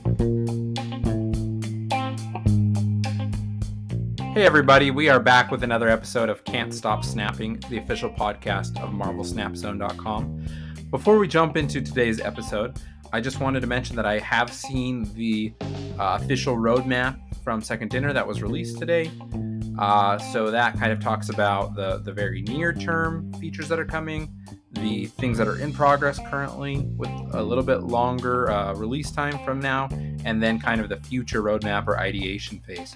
Hey everybody, we are back with another episode of Can't Stop Snapping, the official podcast of MarvelSnapZone.com. Before we jump into today's episode, I just wanted to mention that I have seen the official roadmap from Second Dinner that was released today. So that kind of talks about the very near-term features that are coming, the things that are in progress currently with a little bit longer release time from now, and then kind of the future roadmap or ideation phase.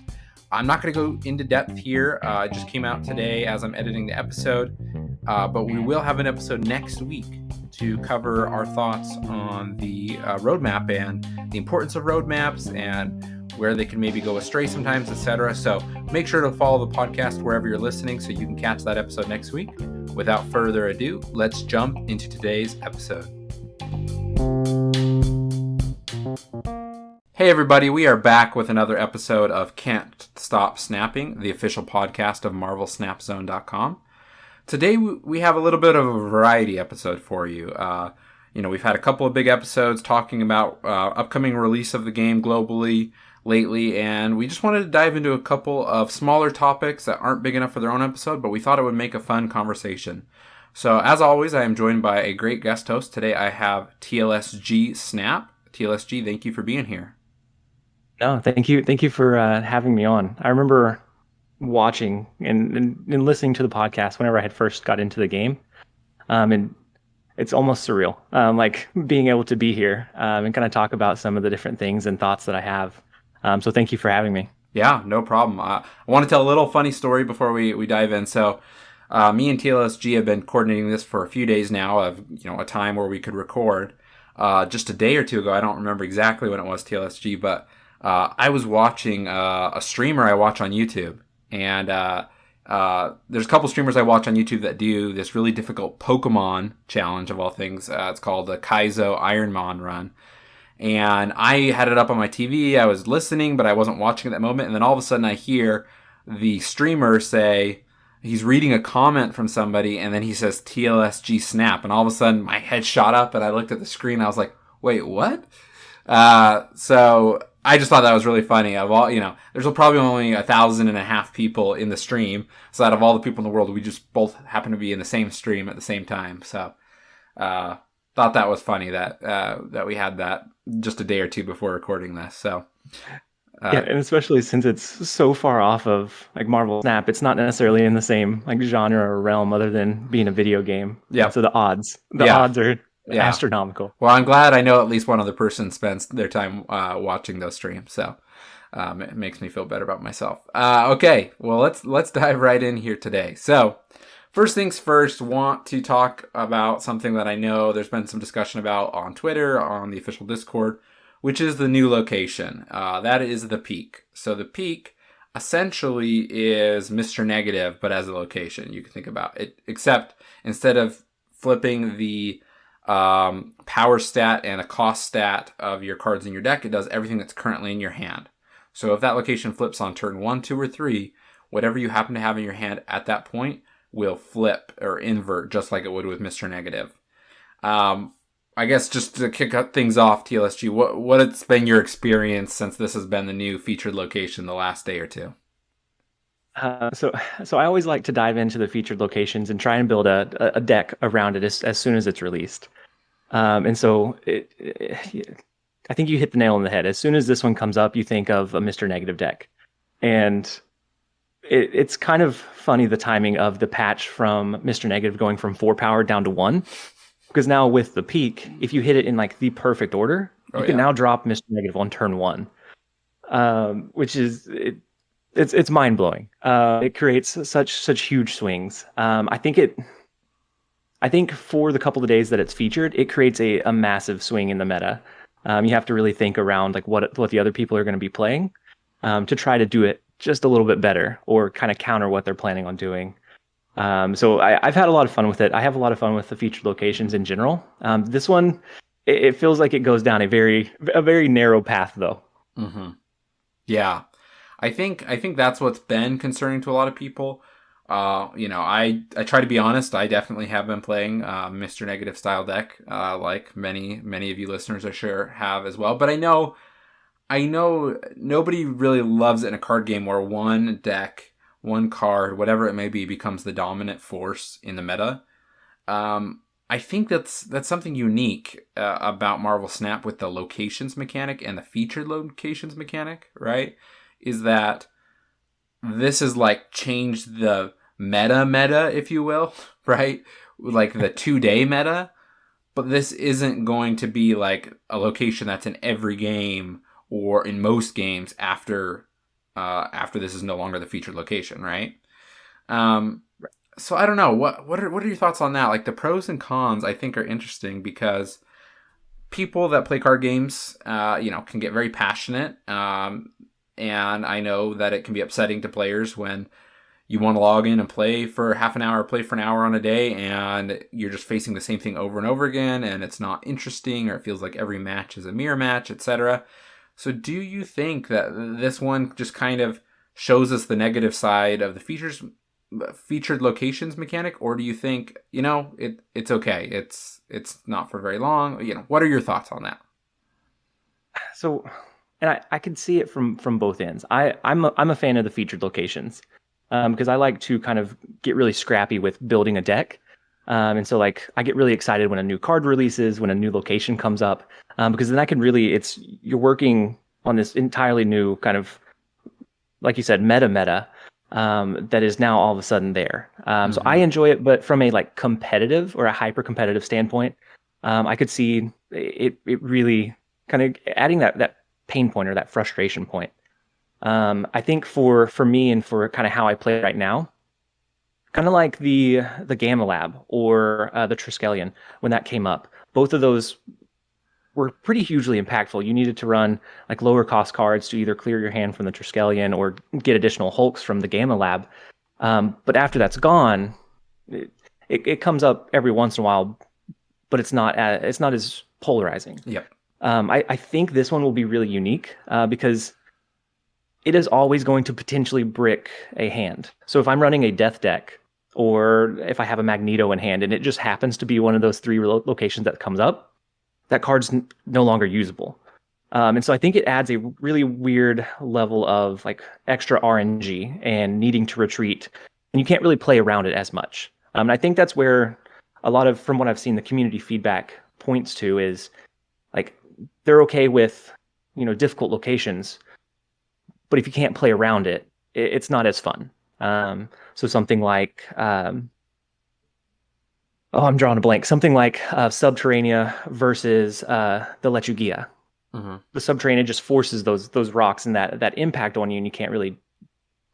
I'm not going to go into depth here. It just came out today as I'm editing the episode, but we will have an episode next week to cover our thoughts on the roadmap and the importance of roadmaps and where they can maybe go astray sometimes, etc. So make sure to follow the podcast wherever you're listening so you can catch that episode next week. Without further ado, let's jump into today's episode. Hey everybody, we are back with another episode of Can't Stop Snapping, the official podcast of MarvelSnapZone.com. Today we have a little bit of a variety episode for you. We've had a couple of big episodes talking about upcoming release of the game globally lately, and we just wanted to dive into a couple of smaller topics that aren't big enough for their own episode, but we thought it would make a fun conversation. So as always, I am joined by a great guest host. Today I have TLSG Snap. TLSG, thank you for being here. No, thank you. Thank you for having me on. I remember watching and listening to the podcast whenever I had first got into the game. And it's almost surreal, like being able to be here and kind of talk about some of the different things and thoughts that I have. So thank you for having me. Yeah, no problem. I want to tell a little funny story before we dive in. So me and TLSG have been coordinating this for a few days now of a time where we could record. Just a day or two ago, I don't remember exactly when it was, TLSG, but I was watching a streamer I watch on YouTube, and there's a couple streamers I watch on YouTube that do this really difficult Pokemon challenge of all things. It's called the Kaizo Ironmon run, and I had it up on my TV. I was listening, but I wasn't watching at that moment, and then all of a sudden I hear the streamer say he's reading a comment from somebody, and then he says TLSG Snap, and all of a sudden my head shot up, and I looked at the screen, and I was like, wait, what? So I just thought that was really funny. Of all, there's probably only 1,500 people in the stream. So out of all the people in the world, we just both happen to be in the same stream at the same time. So, thought that was funny that we had that just a day or two before recording this. So, yeah, and especially since it's so far off of like Marvel Snap, it's not necessarily in the same like genre or realm other than being a video game. Yeah. So the odds are astronomical. Well, I'm glad I know at least one other person spends their time watching those streams, so it makes me feel better about myself. Okay, well let's dive right in here today. So first things first, want to talk about something that I know there's been some discussion about on Twitter, on the official Discord, which is the new location. That is the Peak. So the Peak essentially is Mr. Negative, but as a location. You can think about it, except instead of flipping the power stat and a cost stat of your cards in your deck, it does everything that's currently in your hand. So if that location flips on turn 1, 2, or 3, whatever you happen to have in your hand at that point will flip or invert just like it would with Mr. Negative. I guess just to kick things off, TLSG, what has been your experience since this has been the new featured location the last day or two? So I always like to dive into the featured locations and try and build a deck around it as soon as it's released. And so I think you hit the nail on the head. As soon as this one comes up, you think of a Mr. Negative deck. And it's kind of funny, the timing of the patch from Mr. Negative going from 4 power down to 1. Because now with the Peak, if you hit it in like the perfect order, you can now drop Mr. Negative on turn 1. Which is... It's mind blowing. It creates such huge swings. I think for the couple of days that it's featured, it creates a massive swing in the meta. You have to really think around like what the other people are going to be playing to try to do it just a little bit better or kind of counter what they're planning on doing. So I've had a lot of fun with it. I have a lot of fun with the featured locations in general. This one, it feels like it goes down a very narrow path though. Mm-hmm. Yeah. I think that's what's been concerning to a lot of people. I try to be honest. I definitely have been playing Mr. Negative style deck, like many of you listeners, I'm sure, have as well. But I know I know nobody really loves it in a card game where one deck, one card, whatever it may be, becomes the dominant force in the meta. I think that's something unique about Marvel Snap with the locations mechanic and the featured locations mechanic, right? Is that this is like changed the meta, if you will, right? Like the 2-day meta, but this isn't going to be like a location that's in every game or in most games after this is no longer the featured location, right? Um, so I don't know. What are your thoughts on that? Like the pros and cons, I think are interesting because people that play card games, can get very passionate. And I know that it can be upsetting to players when you want to log in and play for half an hour, play for an hour on a day, and you're just facing the same thing over and over again, and it's not interesting, or it feels like every match is a mirror match, etc. So do you think that this one just kind of shows us the negative side of the featured locations mechanic, or do you think, it's okay, it's not for very long? What are your thoughts on that? So, and I can see it from both ends. I'm a fan of the featured locations. Because I like to kind of get really scrappy with building a deck. And so like I get really excited when a new card releases, when a new location comes up, because then I can really, you're working on this entirely new kind of, like you said, meta, that is now all of a sudden there. So I enjoy it, but from a like competitive or a hyper competitive standpoint, I could see it really kind of adding that pain point or that frustration point. I think for me and for kind of how I play right now, kind of like the Gamma Lab or the Triskelion, when that came up, both of those were pretty hugely impactful. You needed to run like lower cost cards to either clear your hand from the Triskelion or get additional Hulks from the Gamma Lab. But after that's gone, it comes up every once in a while, but it's not as polarizing. Yep. I think this one will be really unique because it is always going to potentially brick a hand. So if I'm running a death deck, or if I have a Magneto in hand, and it just happens to be one of those three locations that comes up, that card's no longer usable. And so I think it adds a really weird level of like extra RNG and needing to retreat, and you can't really play around it as much. And I think that's where a lot of, from what I've seen, the community feedback points to is like they're okay with difficult locations, but if you can't play around it, it's not as fun. So something like, I'm drawing a blank. Something like Subterranea versus the Lechugia. Mm-hmm. The Subterranea just forces those rocks and that impact on you, and you can't really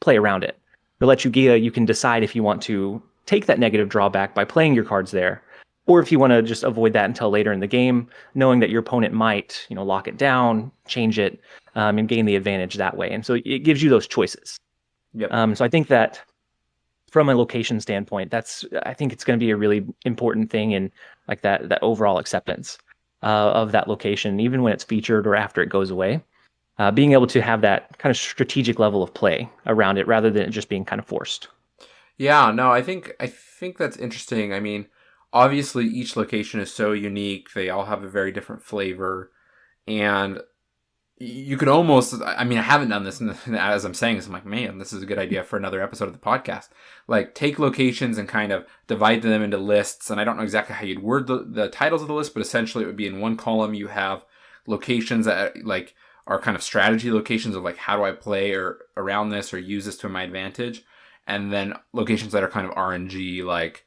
play around it. The Lechugia, you can decide if you want to take that negative drawback by playing your cards there, or if you want to just avoid that until later in the game, knowing that your opponent might, lock it down, change it, and gain the advantage that way. And so it gives you those choices. Yep. So I think that from a location standpoint, I think it's going to be a really important thing in like that overall acceptance of that location, even when it's featured or after it goes away. Being able to have that kind of strategic level of play around it rather than it just being kind of forced. Yeah, no, I think that's interesting. I mean, obviously, each location is so unique. They all have a very different flavor. And you could almost, I mean, I haven't done this, and as I'm saying this, I'm like, man, this is a good idea for another episode of the podcast. Like, take locations and kind of divide them into lists. And I don't know exactly how you'd word the titles of the list, but essentially it would be in one column you have locations that, like, are kind of strategy locations of, like, how do I play or around this or use this to my advantage? And then locations that are kind of RNG, like,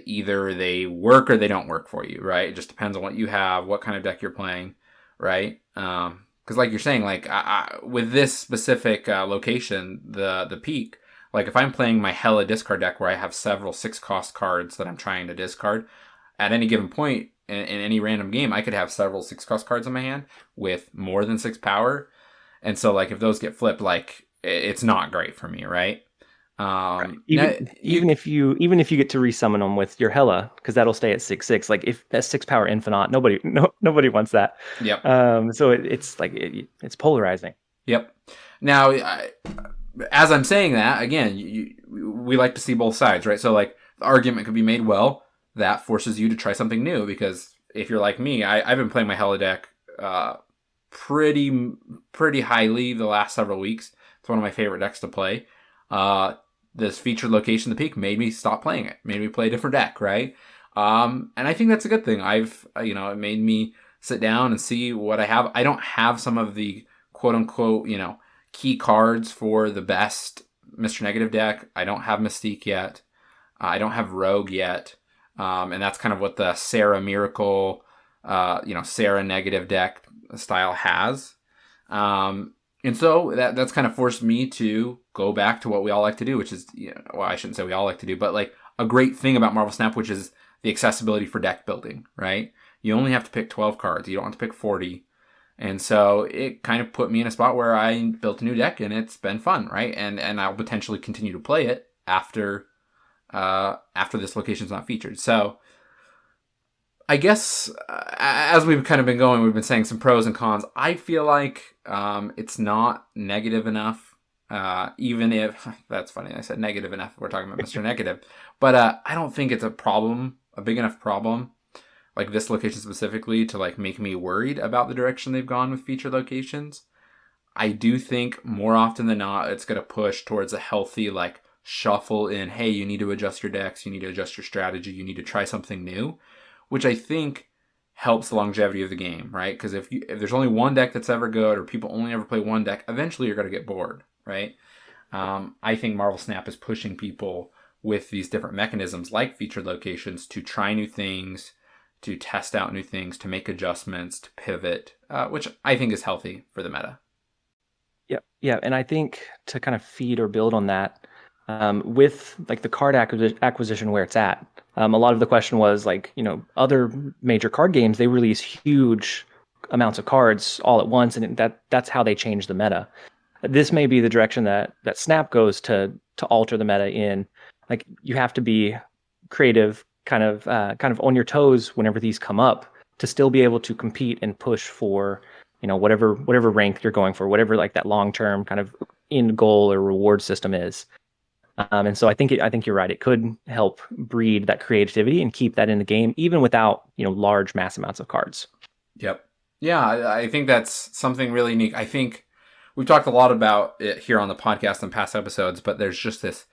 either they work or they don't work for you, right? It just depends on what you have, what kind of deck you're playing, right? Because like you're saying, like with this specific location, the peak, like if I'm playing my Hella discard deck where I have several 6-cost cards that I'm trying to discard, at any given point in any random game, I could have several 6-cost cards in my hand with more than 6 power. And so like if those get flipped, like it's not great for me, right? Right. Even if you get to resummon them with your Hella, because that'll stay at 6/6. Like if that's 6 power infinite, nobody wants that. Yep. So it's like it's polarizing. Yep. Now, as I'm saying that again, we like to see both sides, right? So like the argument could be made, well, that forces you to try something new, because if you're like me, I've been playing my Hella deck pretty highly the last several weeks. It's one of my favorite decks to play. This featured location, the peak, made me stop playing it. Made me play a different deck, right? And I think that's a good thing. It made me sit down and see what I have. I don't have some of the quote unquote, key cards for the best Mr. Negative deck. I don't have Mystique yet. I don't have Rogue yet. And that's kind of what the Sarah Miracle, Sarah Negative deck style has. And so that's kind of forced me to go back to what we all like to do, which is, well, I shouldn't say we all like to do, but like a great thing about Marvel Snap, which is the accessibility for deck building, right? You only have to pick 12 cards. You don't have to pick 40. And so it kind of put me in a spot where I built a new deck, and it's been fun, right? And I'll potentially continue to play it after this location's not featured. So I guess as we've kind of been going, we've been saying some pros and cons. I feel like it's not negative enough, even if that's funny. I said negative enough. We're talking about Mr. Negative, but I don't think it's a big enough problem, like this location specifically, to like make me worried about the direction they've gone with feature locations. I do think more often than not, it's going to push towards a healthy like shuffle in. Hey, you need to adjust your decks. You need to adjust your strategy. You need to try something new, which I think helps the longevity of the game, right? Because if there's only one deck that's ever good, or people only ever play one deck, eventually you're going to get bored, right? I think Marvel Snap is pushing people with these different mechanisms like featured locations to try new things, to test out new things, to make adjustments, to pivot, which I think is healthy for the meta. Yeah, and I think to kind of feed or build on that, with like the card acquisition where it's at, a lot of the question was like, other major card games, they release huge amounts of cards all at once, and that's how they change the meta. This may be the direction that Snap goes to alter the meta in. Like, you have to be creative, kind of on your toes whenever these come up, to still be able to compete and push for whatever rank you're going for, whatever like that long term kind of end goal or reward system is. And so I think you're right. It could help breed that creativity and keep that in the game, even without large mass amounts of cards. Yep. Yeah, I think that's something really unique. I think we've talked a lot about it here on the podcast in past episodes, but there's just this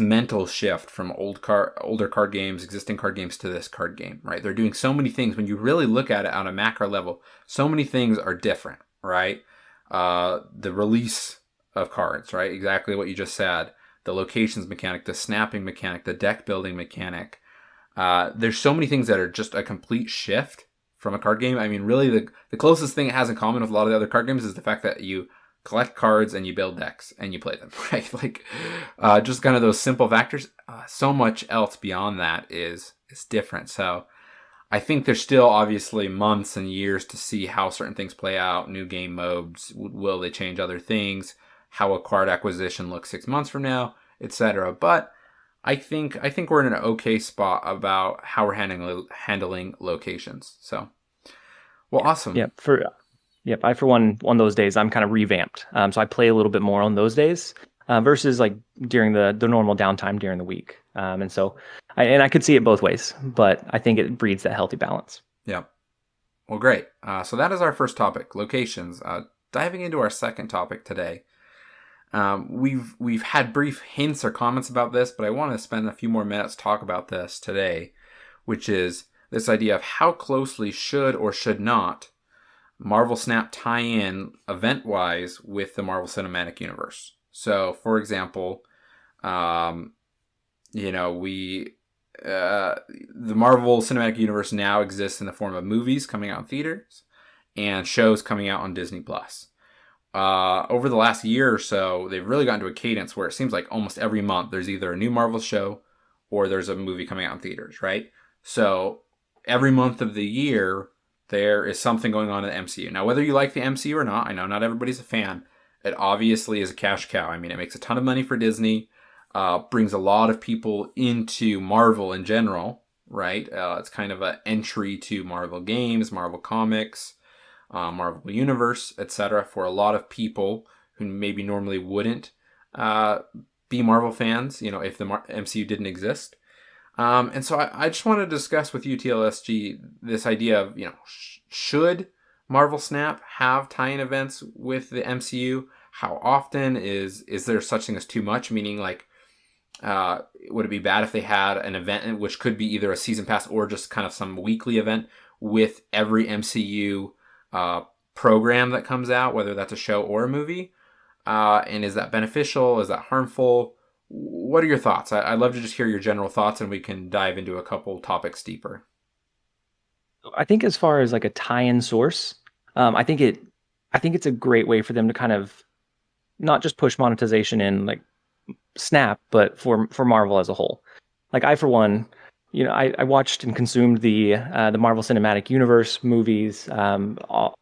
mental shift from older card games, existing card games, to this card game, right? They're doing so many things. When you really look at it on a macro level, so many things are different, right? The release of cards, right? Exactly what you just said. The locations mechanic, the snapping mechanic, the deck building mechanic. There's so many things that are just a complete shift from a card game. I mean, really, the closest thing it has in common with a lot of the other card games is the fact that you collect cards and you build decks and you play them, right? Like, just kind of those simple factors. So much else beyond that is different. So I think there's still obviously months and years to see how certain things play out. New game modes, will they change other things? How a card acquisition looks 6 months from now, etc. But I think we're in an okay spot about how we're handling locations. So, well, awesome. I, for one of those days, I'm kind of revamped. So I play a little bit more on those days versus like during the normal downtime during the week. And so I could see it both ways, but I think it breeds that healthy balance. Yeah. Well, great. So that is our first topic, locations. Diving into our second topic today. We've had brief hints or comments about this, but I want to spend a few more minutes talk about this today, which is this idea of how closely should or should not Marvel Snap tie in event-wise with the Marvel Cinematic Universe. So, for example, the Marvel Cinematic Universe now exists in the form of movies coming out in theaters and shows coming out on Disney Plus. Over the last year or so, they've really gotten to a cadence where it seems like almost every month there's either a new Marvel show or there's a movie coming out in theaters, right? So every month of the year, there is something going on in the MCU. Now, whether you like the MCU or not, I know not everybody's a fan. It obviously is a cash cow. I mean, it makes a ton of money for Disney, brings a lot of people into Marvel in general, right? It's kind of an entry to Marvel games, Marvel comics, Marvel Universe, etc. for a lot of people who maybe normally wouldn't be Marvel fans, if the MCU didn't exist. And so I just want to discuss with you, TLSG, this idea of, should Marvel Snap have tie-in events with the MCU? How often is there such thing as too much? Meaning, like, would it be bad if they had an event which could be either a season pass or just kind of some weekly event with every MCU program that comes out, whether that's a show or a movie? And is that beneficial? Is that harmful? What are your thoughts? I'd love to just hear your general thoughts, and we can dive into a couple topics deeper. I think as far as like a tie-in source, I think it's a great way for them to kind of not just push monetization in like Snap, but for Marvel as a whole. Like I, for one, I watched and consumed the Marvel Cinematic Universe movies, all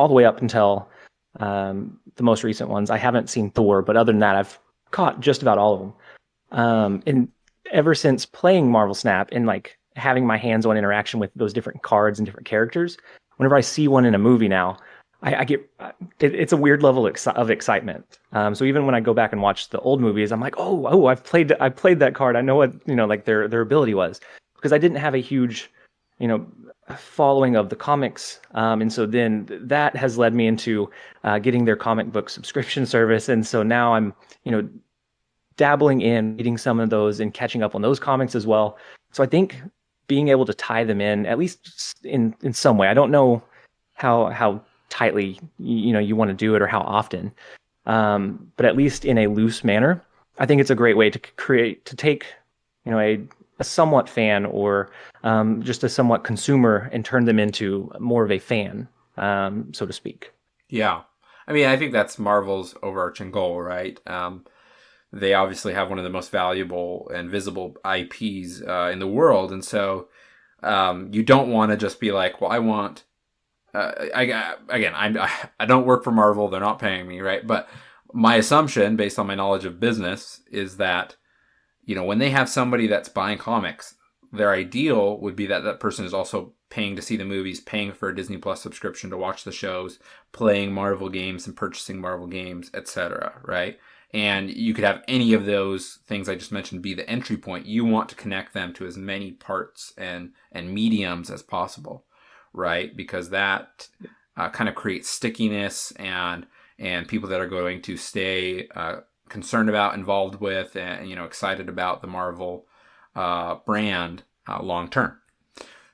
the way up until the most recent ones. I haven't seen Thor, but other than that, I've caught just about all of them. And ever since playing Marvel Snap and like having my hands-on interaction with those different cards and different characters, whenever I see one in a movie now, I get it's a weird level of excitement. So even when I go back and watch the old movies, I'm like, oh, I've played that card. I know what like their ability was, because I didn't have a huge following of the comics, and so then that has led me into getting their comic book subscription service, and so now I'm dabbling in reading some of those and catching up on those comics as well. So I think being able to tie them in, at least in some way, I don't know how tightly you want to do it or how often, but at least in a loose manner, I think it's a great way to take a somewhat fan or just a somewhat consumer and turn them into more of a fan, so to speak. Yeah. I mean, I think that's Marvel's overarching goal, right? They obviously have one of the most valuable and visible IPs in the world. And so you don't want to just be like, well, I want... I don't work for Marvel. They're not paying me, right? But my assumption, based on my knowledge of business, is that when they have somebody that's buying comics, their ideal would be that that person is also paying to see the movies, paying for a Disney Plus subscription to watch the shows, playing Marvel games and purchasing Marvel games, etc., right? And you could have any of those things I just mentioned be the entry point. You want to connect them to as many parts and mediums as possible, right? Because that kind of creates stickiness and people that are going to stay concerned about, involved with, and excited about the Marvel brand long term.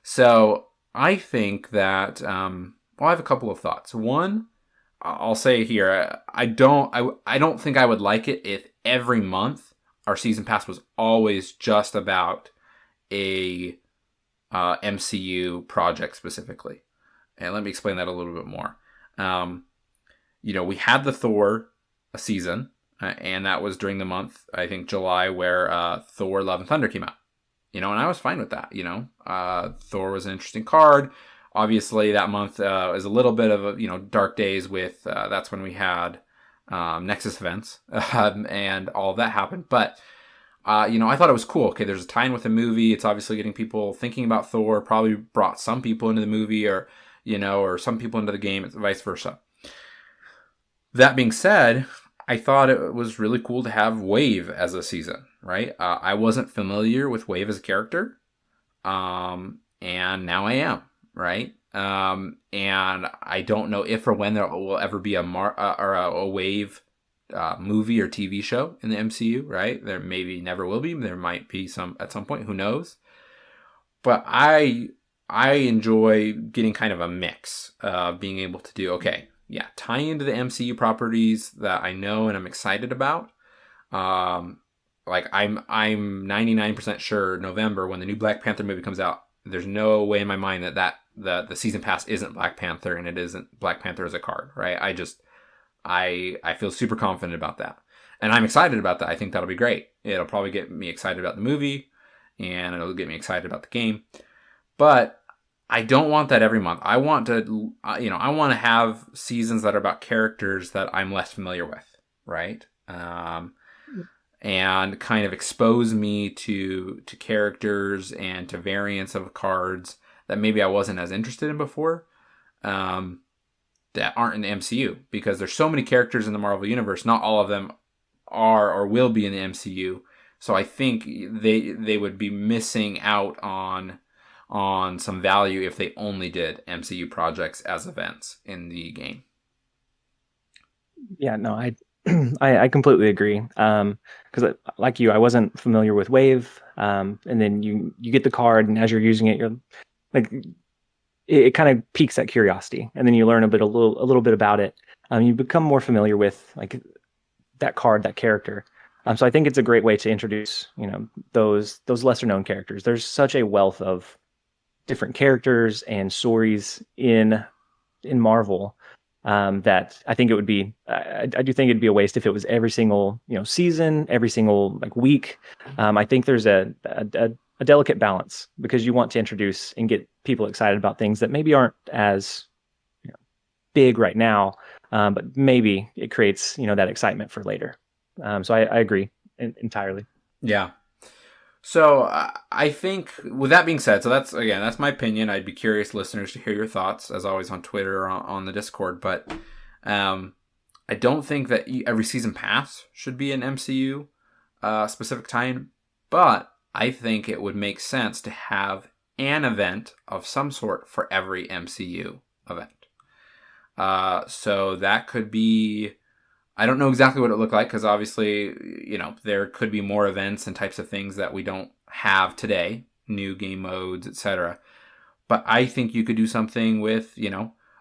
So I think that I have a couple of thoughts. One, I'll say here, I don't think I would like it if every month our season pass was always just about a MCU project specifically. And let me explain that a little bit more. We had the Thor season, and that was during the month, I think July, where Thor Love and Thunder came out. And I was fine with that. Thor was an interesting card. Obviously, that month is a little bit of a, dark days with, that's when we had Nexus events and all of that happened. But, I thought it was cool. Okay, there's a tie-in with the movie. It's obviously getting people thinking about Thor, probably brought some people into the movie or some people into the game, and vice versa. That being said, I thought it was really cool to have Wave as a season, right? I wasn't familiar with Wave as a character, and now I am, right? And I don't know if or when there will ever be a Wave movie or TV show in the MCU, right? There maybe never will be. There might be some at some point. Who knows? But I enjoy getting kind of a mix of being able to do, tie into the MCU properties that I know and I'm excited about. Like I'm 99% sure November, when the new Black Panther movie comes out, there's no way in my mind that the season pass isn't Black Panther and it isn't Black Panther as a card, right? I feel super confident about that. And I'm excited about that. I think that'll be great. It'll probably get me excited about the movie and it'll get me excited about the game. But I don't want that every month. I want to, I want to have seasons that are about characters that I'm less familiar with, right? And kind of expose me to characters and to variants of cards that maybe I wasn't as interested in before, that aren't in the MCU. Because there's so many characters in the Marvel Universe, not all of them are or will be in the MCU. So I think they would be missing out on on some value if they only did MCU projects as events in the game. Yeah, no, I completely agree. Because like you, I wasn't familiar with Wave. And then you get the card, and as you're using it, you're like, it kind of piques that curiosity, and then you learn a little bit about it. You become more familiar with like that card, that character. So I think it's a great way to introduce, those lesser known characters. There's such a wealth of different characters and stories in Marvel, that I think it would be. I do think it'd be a waste if it was every single season, every single like week. I think there's a delicate balance, because you want to introduce and get people excited about things that maybe aren't as big right now, but maybe it creates that excitement for later. So I agree entirely. Yeah. So I think, with that being said, so that's my opinion. I'd be curious, listeners, to hear your thoughts, as always, on Twitter or on the Discord. But I don't think that every season pass should be an MCU specific tie-in. But I think it would make sense to have an event of some sort for every MCU event. So that could be, I don't know exactly what it looked like, because obviously, there could be more events and types of things that we don't have today, new game modes, etc. But I think you could do something with,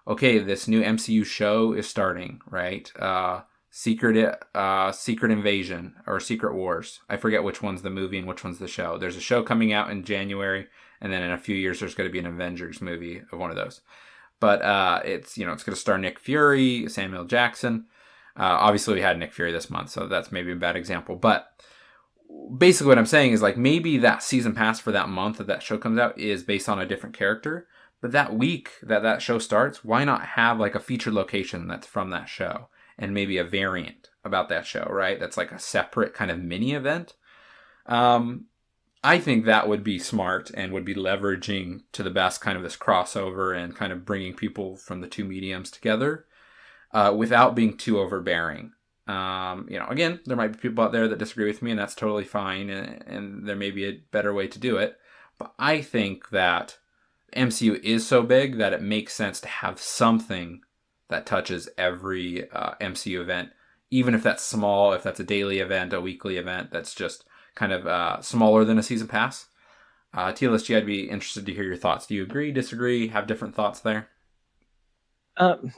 okay, this new MCU show is starting, right? Secret Invasion or Secret Wars. I forget which one's the movie and which one's the show. There's a show coming out in January, and then in a few years there's going to be an Avengers movie of one of those. But it's going to star Nick Fury, Samuel Jackson. Obviously, we had Nick Fury this month, so that's maybe a bad example. But basically what I'm saying is, like, maybe that season pass for that month that show comes out is based on a different character. But that week that show starts, why not have like a featured location that's from that show, and maybe a variant about that show, right? That's like a separate kind of mini event. I think that would be smart and would be leveraging to the best kind of this crossover and kind of bringing people from the two mediums together, without being too overbearing. Again, there might be people out there that disagree with me, and that's totally fine, and there may be a better way to do it. But I think that MCU is so big that it makes sense to have something that touches every MCU event, even if that's small, if that's a daily event, a weekly event that's just kind of smaller than a season pass. TLSG, I'd be interested to hear your thoughts. Do you agree, disagree, have different thoughts there?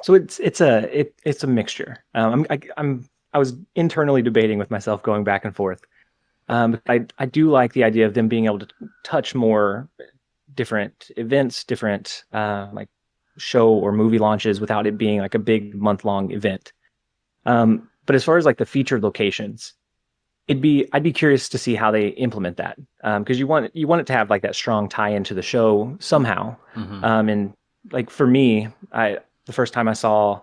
So it's a mixture. I was internally debating with myself, going back and forth. I do like the idea of them being able to touch more different events, different like show or movie launches, without it being like a big month-long event. But as far as like the featured locations, I'd be curious to see how they implement that, because you want it to have like that strong tie into the show somehow. Mm-hmm. And like for me, the first time I saw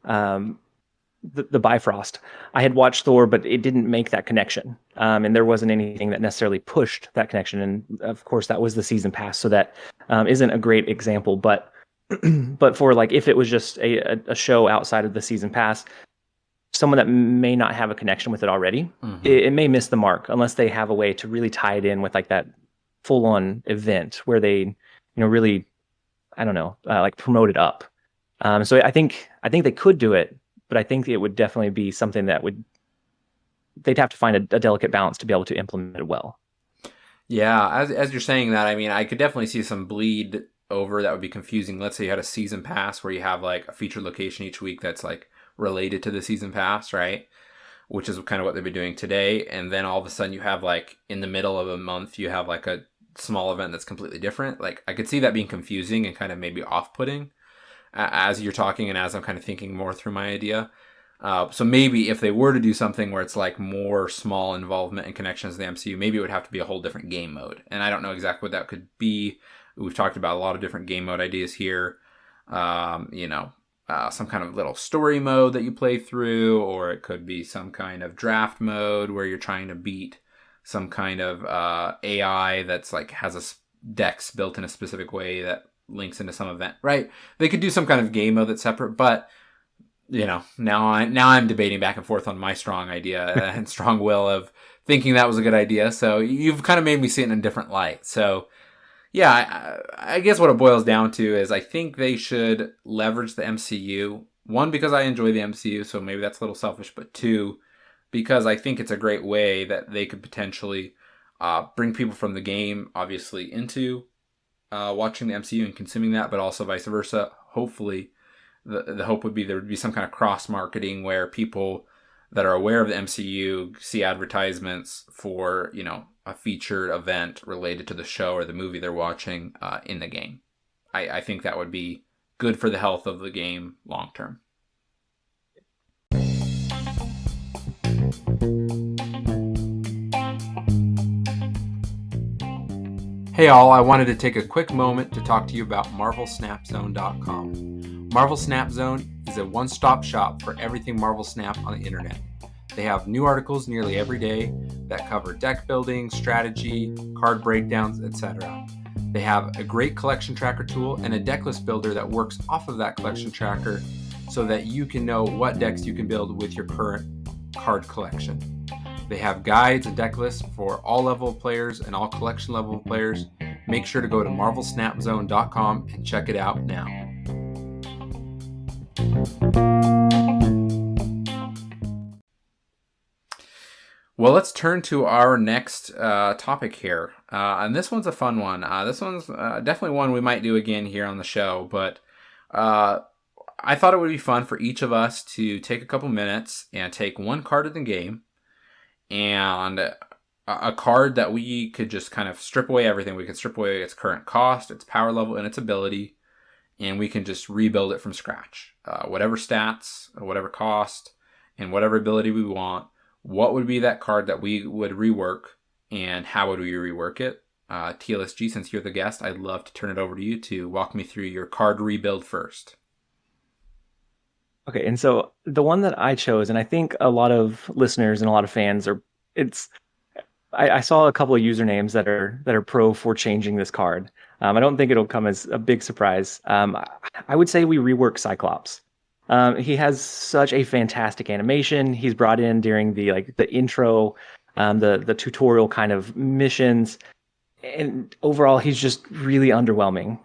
the Bifrost, I had watched Thor, but it didn't make that connection, and there wasn't anything that necessarily pushed that connection. And of course, that was the season pass, so that isn't a great example. But but for like, if it was just a show outside of the season pass, someone that may not have a connection with it already, Mm-hmm. it may miss the mark unless they have a way to really tie it in with like that full-on event where they, really, I don't know, like promote it up. So I think they could do it, but I think it would definitely be something that they'd have to find a delicate balance to be able to implement it well. Yeah, as you're saying that, I mean, I could definitely see some bleed over that would be confusing. Let's say you had a season pass where you have like a featured location each week that's like related to the season pass, right? Which is kind of what they've been doing today. And then all of a sudden you have like in the middle of a month, you have like a small event that's completely different. Like I could see that being confusing and kind of maybe off-putting as you're talking and as I'm kind of thinking more through my idea. So maybe if they were to do something where it's like more small involvement and connections to the MCU, maybe it would have to be a whole different game mode. And I don't know exactly what that could be. We've talked about a lot of different game mode ideas here. Some kind of little story mode that you play through, or it could be some kind of draft mode where you're trying to beat some kind of AI that's like has a dex built in a specific way that links into some event, right? They could do some kind of game mode that's separate, but now I'm debating back and forth on my strong idea and strong will of thinking that was a good idea. So you've kind of made me see it in a different light. So Yeah, I guess what it boils down to is I think they should leverage the MCU. One, because I enjoy the MCU, so maybe that's a little selfish, but two, because I think it's a great way that they could potentially bring people from the game, obviously, into watching the MCU and consuming that, but also vice versa. Hopefully, the hope would be there would be some kind of cross marketing where people that are aware of the MCU see advertisements for, a featured event related to the show or the movie they're watching in the game. I think that would be good for the health of the game long term. Hey all, I wanted to take a quick moment to talk to you about MarvelSnapZone.com. Marvel Snap Zone is a one-stop shop for everything Marvel Snap on the internet. They have new articles nearly every day that cover deck building, strategy, card breakdowns, etc. They have a great collection tracker tool and a deck list builder that works off of that collection tracker so that you can know what decks you can build with your current card collection. They have guides and deck lists for all level of players and all collection level of players. Make sure to go to MarvelSnapZone.com and check it out now. Well, let's turn to our next topic here. And this one's a fun one. This one's definitely one we might do again here on the show. But I thought it would be fun for each of us to take a couple minutes and take one card of the game and a card that we could just kind of strip away everything. We could strip away its current cost, its power level, and its ability. And we can just rebuild it from scratch. Whatever stats, whatever cost, and whatever ability we want. What would be that card that we would rework, and how would we rework it? TLSG, since you're the guest, I'd love to turn it over to you to walk me through your card rebuild first. Okay, and so the one that I chose, and I think a lot of listeners and a lot of fans I saw a couple of usernames that are pro for changing this card. I don't think it'll come as a big surprise. I would say we rework Cyclops. He has such a fantastic animation. He's brought in during the intro, the tutorial kind of missions, and overall he's just really underwhelming.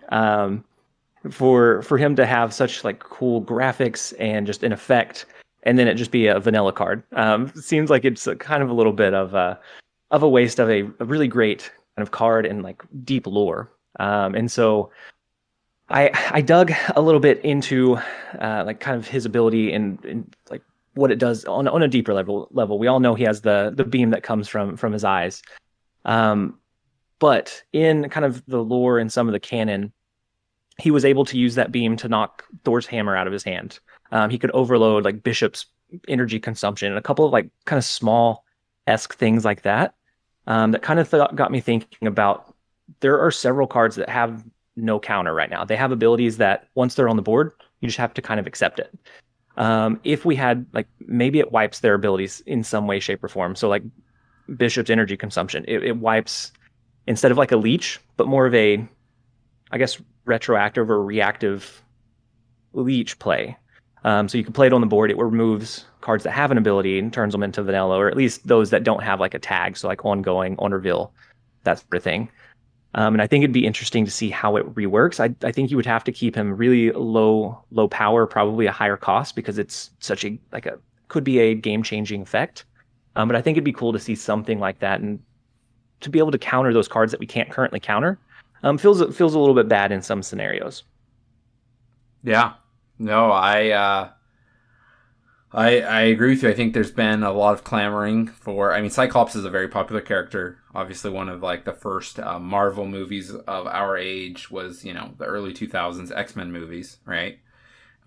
For him to have such cool graphics and just an effect, and then it just be a vanilla card, seems like it's kind of a little bit of a waste of a really great kind of card and deep lore. And so I dug a little bit into kind of his ability and what it does on a deeper level. We all know he has the beam that comes from his eyes. But in kind of the lore and some of the canon, he was able to use that beam to knock Thor's hammer out of his hand. He could overload Bishop's energy consumption and a couple of kind of small-esque things like that. That kind of got me thinking about, there are several cards that have no counter right now. They have abilities that once they're on the board, you just have to kind of accept it. If we had maybe it wipes their abilities in some way, shape, or form. So Bishop's energy consumption, it wipes instead of a leech, but more of a, I guess, retroactive or reactive leech play. So you can play it on the board. It removes cards that have an ability and turns them into vanilla, or at least those that don't have a tag. So ongoing, on reveal, that sort of thing. And I think it'd be interesting to see how it reworks. I think you would have to keep him really low power, probably a higher cost, because it's such could be a game changing effect. But I think it'd be cool to see something like that, and to be able to counter those cards that we can't currently counter. Feels a little bit bad in some scenarios. Yeah, no, I agree with you. I think there's been a lot of clamoring for. I mean, Cyclops is a very popular character. Obviously, one of the first Marvel movies of our age was the early 2000s X-Men movies, right?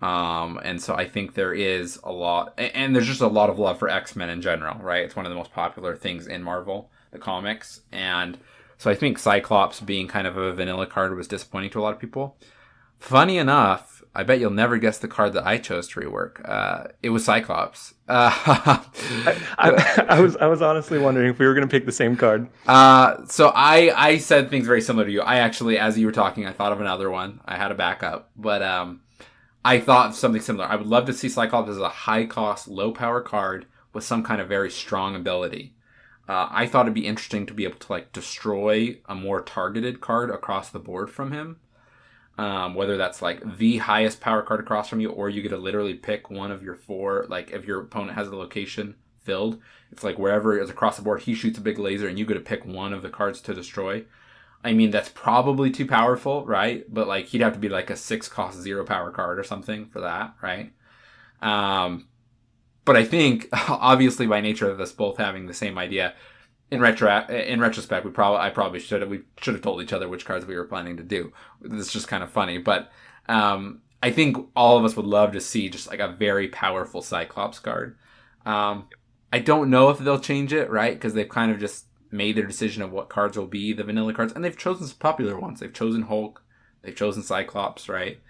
And so I think there is a lot, and there's just a lot of love for X-Men in general, right? It's one of the most popular things in Marvel, the comics, and so I think Cyclops being kind of a vanilla card was disappointing to a lot of people. Funny enough, I bet you'll never guess the card that I chose to rework. It was Cyclops. I was honestly wondering if we were going to pick the same card. So I said things very similar to you. I actually, as you were talking, I thought of another one. I had a backup, but I thought of something similar. I would love to see Cyclops as a high-cost, low-power card with some kind of very strong ability. I thought it'd be interesting to be able to like destroy a more targeted card across the board from him. Whether that's like the highest power card across from you, or you get to literally pick one of your four. Like if your opponent has the location filled, it's like wherever it is across the board, he shoots a big laser, and you get to pick one of the cards to destroy. I mean, that's probably too powerful, right? But like he'd have to be like a 6-cost 0 power card or something for that, right? But I think obviously by nature of us both having the same idea, in retrospect, I probably should have told each other which cards we were planning to do. It's just kind of funny, but I think all of us would love to see just like a very powerful Cyclops card. I don't know if they'll change it, right? Because they've kind of just made their decision of what cards will be the vanilla cards, and they've chosen some popular ones. They've chosen Hulk, they've chosen Cyclops, right?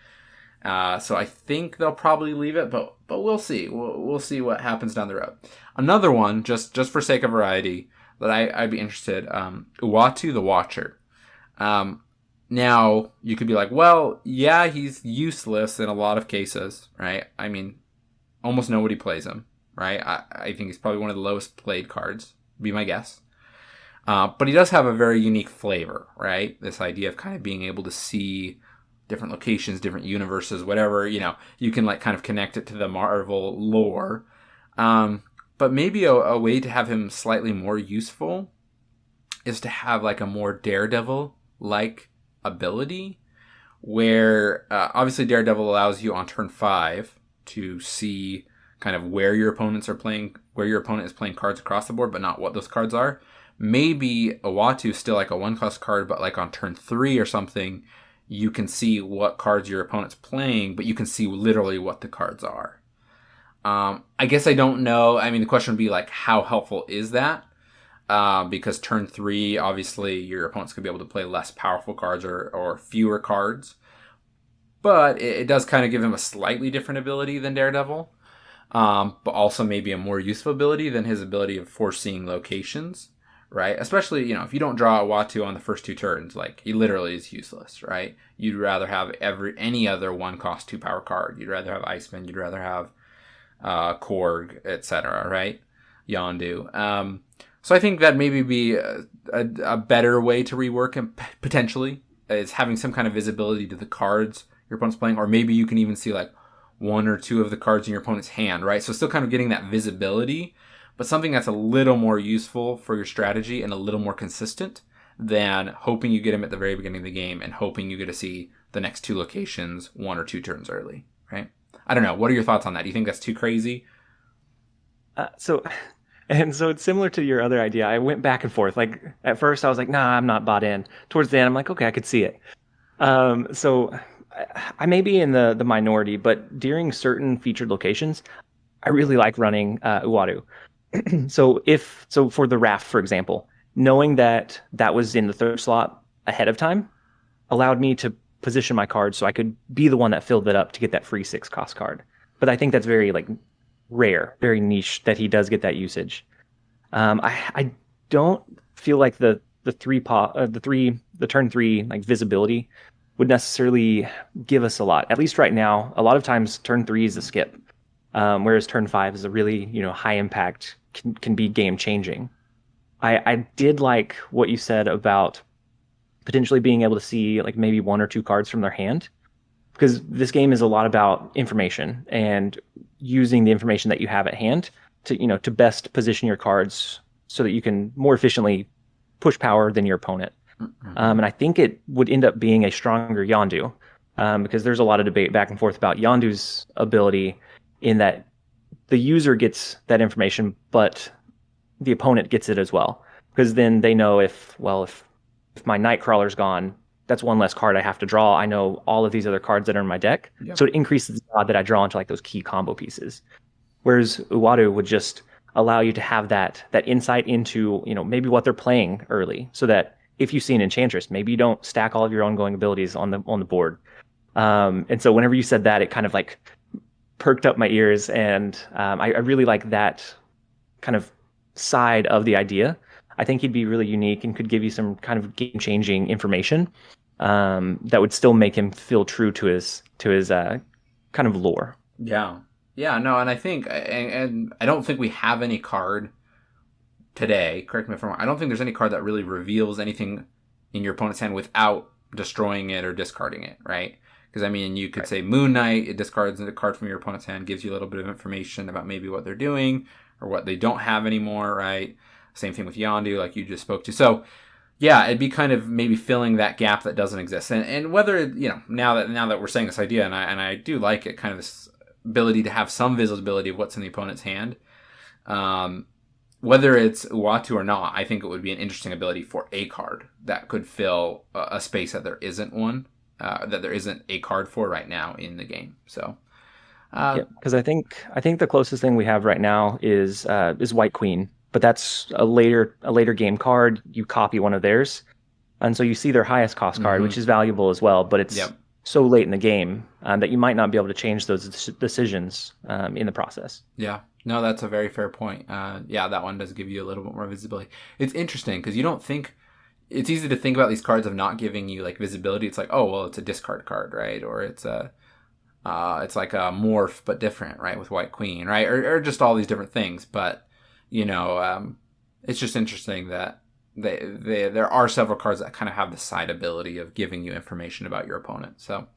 So I think they'll probably leave it, but we'll see. We'll see what happens down the road. Another one, just for sake of variety, that I'd be interested. Uatu the Watcher. Now you could be like, well, yeah, he's useless in a lot of cases, right? I mean, almost nobody plays him, right? I think he's probably one of the lowest played cards, be my guess. But he does have a very unique flavor, right? This idea of kind of being able to see different locations, different universes, whatever, you can like kind of connect it to the Marvel lore. But maybe a way to have him slightly more useful is to have like a more Daredevil-like ability, where obviously Daredevil allows you on turn 5 to see kind of where your opponent is playing cards across the board, but not what those cards are. Maybe Uatu is still like a 1-cost card, but like on turn 3 or something, you can see what cards your opponent's playing, but you can see literally what the cards are. I guess I don't know. I mean, the question would be like, how helpful is that? Because turn 3, obviously, your opponent's going to be able to play less powerful cards or fewer cards. But it does kind of give him a slightly different ability than Daredevil. But also maybe a more useful ability than his ability of foreseeing locations, right? Especially, if you don't draw a Uatu on the first 2 turns, like, he literally is useless, right? You'd rather have any other 1-cost 2-power card. You'd rather have Iceman. You'd rather have Korg, etc., right? Yondu. So I think that maybe be a better way to rework him, potentially, is having some kind of visibility to the cards your opponent's playing, or maybe you can even see like 1 or 2 of the cards in your opponent's hand, right? So still kind of getting that visibility, but something that's a little more useful for your strategy and a little more consistent than hoping you get him at the very beginning of the game and hoping you get to see the next 2 locations 1 or 2 turns early, right? I don't know. What are your thoughts on that? Do you think that's too crazy? So it's similar to your other idea. I went back and forth. Like at first I was like, nah, I'm not bought in. Towards the end, I'm like, okay, I could see it. So I may be in the minority, but during certain featured locations, I really like running Uatu. So for the raft, for example, knowing that was in the 3rd slot ahead of time allowed me to position my card so I could be the one that filled it up to get that free 6-cost card. But I think that's very like rare, very niche that he does get that usage. I don't feel like the turn 3 like visibility would necessarily give us a lot. At least right now, a lot of times turn 3 is a skip, whereas turn 5 is a really high impact, can be game changing. I did like what you said about potentially being able to see like maybe 1 or 2 cards from their hand, because this game is a lot about information and using the information that you have at hand to best position your cards so that you can more efficiently push power than your opponent. Mm-hmm. And I think it would end up being a stronger Yondu, because there's a lot of debate back and forth about Yondu's ability in that the user gets that information, but the opponent gets it as well, because then they know if my Nightcrawler's gone, that's 1 less card I have to draw. I know all of these other cards that are in my deck. Yep. So it increases the odd that I draw into like those key combo pieces. Whereas Uatu would just allow you to have that insight into, maybe what they're playing early, so that if you see an Enchantress, maybe you don't stack all of your ongoing abilities on the board. And so whenever you said that, it kind of like perked up my ears, and I really like that kind of side of the idea. I think he'd be really unique and could give you some kind of game-changing information that would still make him feel true to his kind of lore. Yeah, no, and I think, and I don't think we have any card today, correct me if I'm wrong, I don't think there's any card that really reveals anything in your opponent's hand without destroying it or discarding it, right? Because, I mean, you could say Moon Knight, it discards a card from your opponent's hand, gives you a little bit of information about maybe what they're doing or what they don't have anymore, right? Same thing with Yondu, like you just spoke to. So, yeah, it'd be kind of maybe filling that gap that doesn't exist. And whether, now that we're saying this idea, and I do like it, kind of this ability to have some visibility of what's in the opponent's hand, whether it's Uatu or not, I think it would be an interesting ability for a card that could fill a space that there isn't one, that there isn't a card for right now in the game. So, because I think the closest thing we have right now is White Queen, but that's a later game card. You copy one of theirs, and so you see their highest cost card, which is valuable as well. But it's so late in the game that you might not be able to change those decisions in the process. Yeah. No, that's a very fair point. That one does give you a little bit more visibility. It's interesting because you don't think it's easy to think about these cards of not giving you like visibility. It's like, oh well, it's a discard card, right? Or it's like a morph but different, right? With White Queen, right? Or just all these different things. But it's just interesting that there are several cards that kind of have the side ability of giving you information about your opponent. So.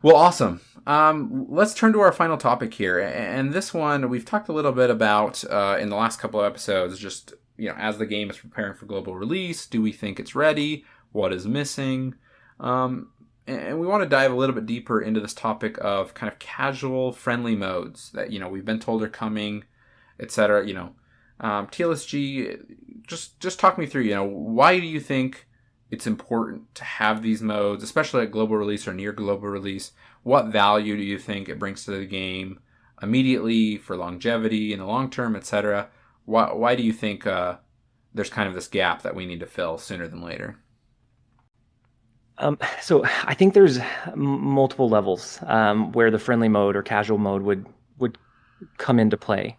Well, awesome. Let's turn to our final topic here. And this one we've talked a little bit about in the last couple of episodes, just, as the game is preparing for global release, do we think it's ready? What is missing? And we want to dive a little bit deeper into this topic of kind of casual, friendly modes that, we've been told are coming, etc. TLSG, just talk me through, why do you think it's important to have these modes, especially at global release or near global release? What value do you think it brings to the game immediately, for longevity in the long term, etc.? Why do you think there's kind of this gap that we need to fill sooner than later? So I think there's multiple levels where the friendly mode or casual mode would come into play.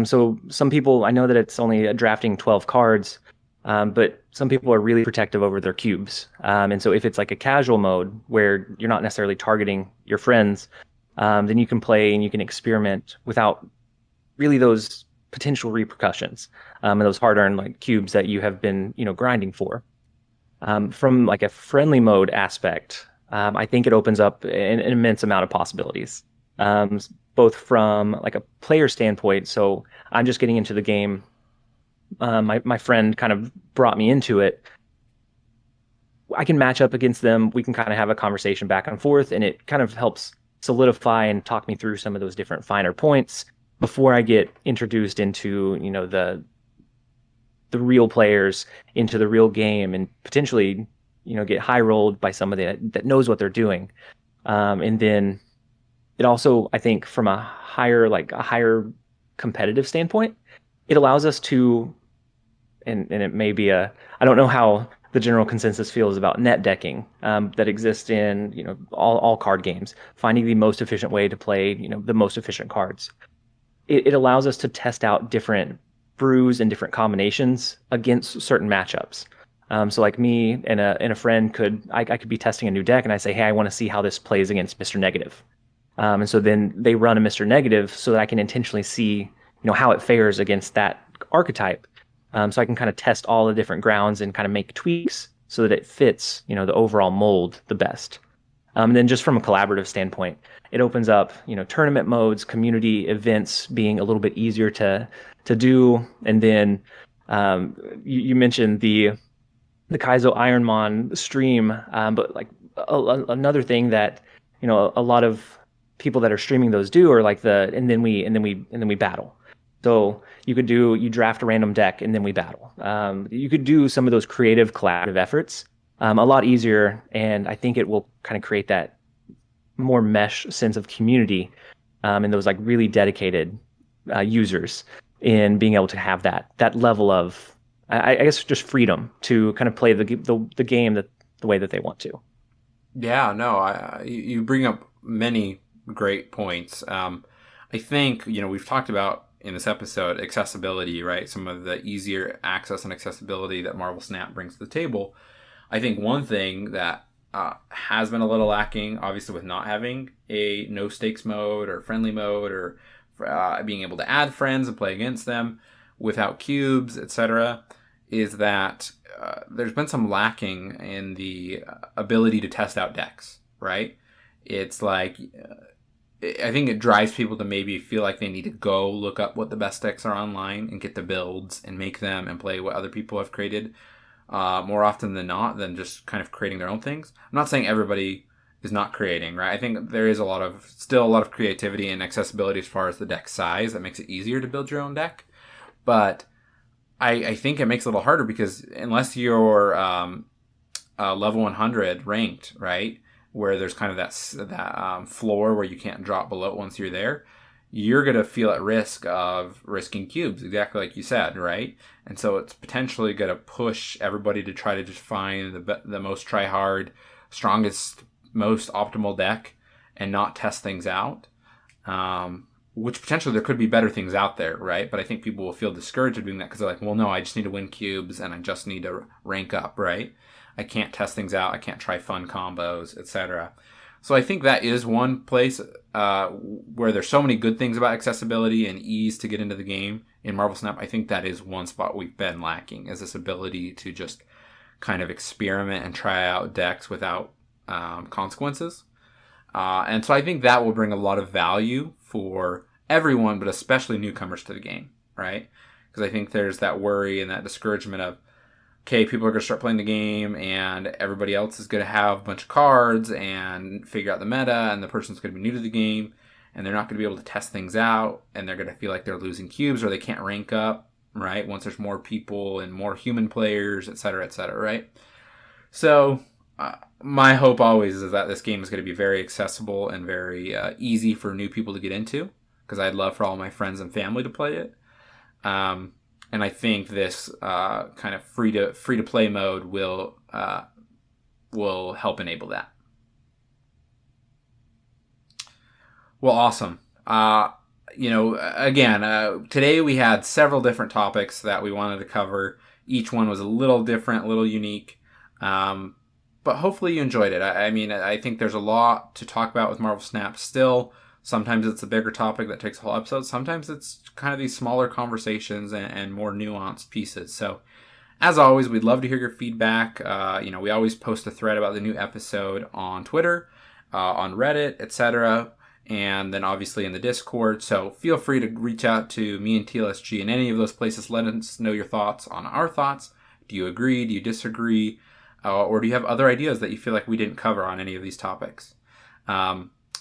So some people, I know that it's only drafting 12 cards, but some people are really protective over their cubes. And so if it's like a casual mode where you're not necessarily targeting your friends, then you can play and you can experiment without really those potential repercussions and those hard-earned like cubes that you have been, grinding for. From like a friendly mode aspect, I think it opens up an immense amount of possibilities, both from like a player standpoint. So I'm just getting into the game. My friend kind of brought me into it. I can match up against them. We can kind of have a conversation back and forth, and it kind of helps solidify and talk me through some of those different finer points before I get introduced into, the real players, into the real game, and potentially, get high rolled by somebody that knows what they're doing. And then it also, I think, from a higher competitive standpoint, it allows us to, and it may be I don't know how the general consensus feels about net decking that exists in, all card games, finding the most efficient way to play, the most efficient cards. It allows us to test out different brews and different combinations against certain matchups. So like me and a friend I could be testing a new deck and I say, hey, I want to see how this plays against Mr. Negative. And so then they run a Mr. Negative so that I can intentionally see, how it fares against that archetype. So I can kind of test all the different grounds and kind of make tweaks so that it fits, the overall mold the best. And then just from a collaborative standpoint, it opens up, tournament modes, community events being a little bit easier to do. And then you mentioned the Kaizo Ironmon stream, but like another thing that, a lot of people that are streaming those do are like and then we battle. So you draft a random deck and then we battle. You could do some of those creative collaborative efforts a lot easier, and I think it will kind of create that more mesh sense of community and those like really dedicated users in being able to have that level of, I guess, just freedom to kind of play the game the way that they want to. Yeah, no, you bring up many great points. I think, we've talked about in this episode accessibility, right? Some of the easier access and accessibility that Marvel Snap brings to the table. I think one thing that has been a little lacking, obviously, with not having a no stakes mode or friendly mode or being able to add friends and play against them, without cubes, etc., is that there's been some lacking in the ability to test out decks, right? It's like, I think it drives people to maybe feel like they need to go look up what the best decks are online and get the builds and make them and play what other people have created more often than not, than just kind of creating their own things. I'm not saying everybody is not creating, right? I think there is still a lot of creativity and accessibility as far as the deck size that makes it easier to build your own deck. But I think it makes it a little harder because unless you're level 100 ranked, right, where there's kind of that floor where you can't drop below it once you're there, you're going to feel at risk of risking cubes, exactly like you said, right? And so it's potentially going to push everybody to try to just find the most try-hard, strongest, most optimal deck and not test things out. Which potentially there could be better things out there, right? But I think people will feel discouraged of doing that because they're like, well, no, I just need to win cubes and I just need to rank up, right? I can't test things out. I can't try fun combos, etc. So I think that is one place where there's so many good things about accessibility and ease to get into the game in Marvel Snap. I think that is one spot we've been lacking, is this ability to just kind of experiment and try out decks without consequences. And so I think that will bring a lot of value for everyone, but especially newcomers to the game, right? Because I think there's that worry and that discouragement of, okay, people are going to start playing the game and everybody else is going to have a bunch of cards and figure out the meta, and the person's going to be new to the game and they're not going to be able to test things out, and they're going to feel like they're losing cubes or they can't rank up, right? Once there's more people and more human players, etc., right? So my hope always is that this game is going to be very accessible and very easy for new people to get into, because I'd love for all my friends and family to play it. And I think this kind of free to play mode will help enable that. Well, awesome. Again, today we had several different topics that we wanted to cover. Each one was a little different, a little unique. But hopefully you enjoyed it. I think there's a lot to talk about with Marvel Snap still. Sometimes it's a bigger topic that takes a whole episode. Sometimes it's kind of these smaller conversations and more nuanced pieces. So, as always, we'd love to hear your feedback. We always post a thread about the new episode on Twitter, on Reddit, etc., and then obviously in the Discord. So feel free to reach out to me and TLSG in any of those places. Let us know your thoughts on our thoughts. Do you agree? Do you disagree? Or do you have other ideas that you feel like we didn't cover on any of these topics?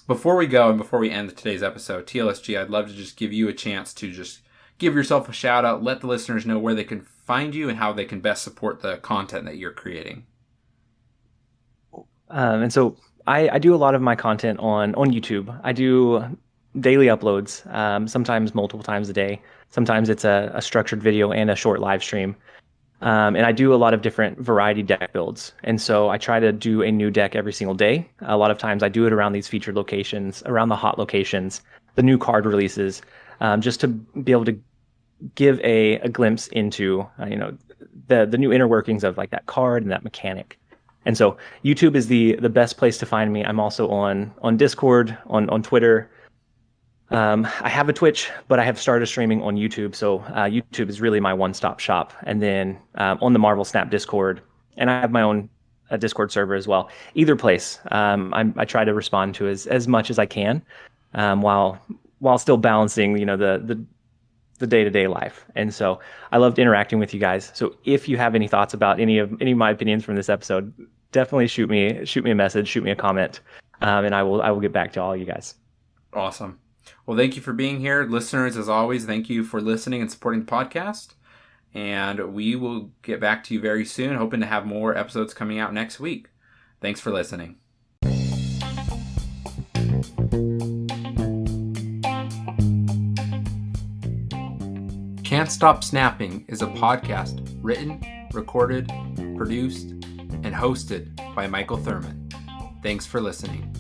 Before we go and before we end today's episode, TLSG, I'd love to just give you a chance to just give yourself a shout out, let the listeners know where they can find you and how they can best support the content that you're creating. And so I do a lot of my content on YouTube. I do daily uploads, sometimes multiple times a day. Sometimes it's a structured video and a short live stream. And I do a lot of different variety deck builds. And so I try to do a new deck every single day. A lot of times I do it around these featured locations, around the hot locations, the new card releases, just to be able to give a glimpse into, the new inner workings of like that card and that mechanic. And so YouTube is the best place to find me. I'm also on Discord, on Twitter. I have a Twitch, but I have started streaming on YouTube. So YouTube is really my one-stop shop. And then on the Marvel Snap Discord, and I have my own Discord server as well. Either place, I try to respond to as much as I can, while still balancing, the day-to-day life. And so I loved interacting with you guys. So if you have any thoughts about any of my opinions from this episode, definitely shoot me a message, shoot me a comment, and I will get back to all you guys. Awesome. Well, thank you for being here. Listeners, as always, thank you for listening and supporting the podcast. And we will get back to you very soon, hoping to have more episodes coming out next week. Thanks for listening. Can't Stop Snapping is a podcast written, recorded, produced, and hosted by Michael Thurman. Thanks for listening.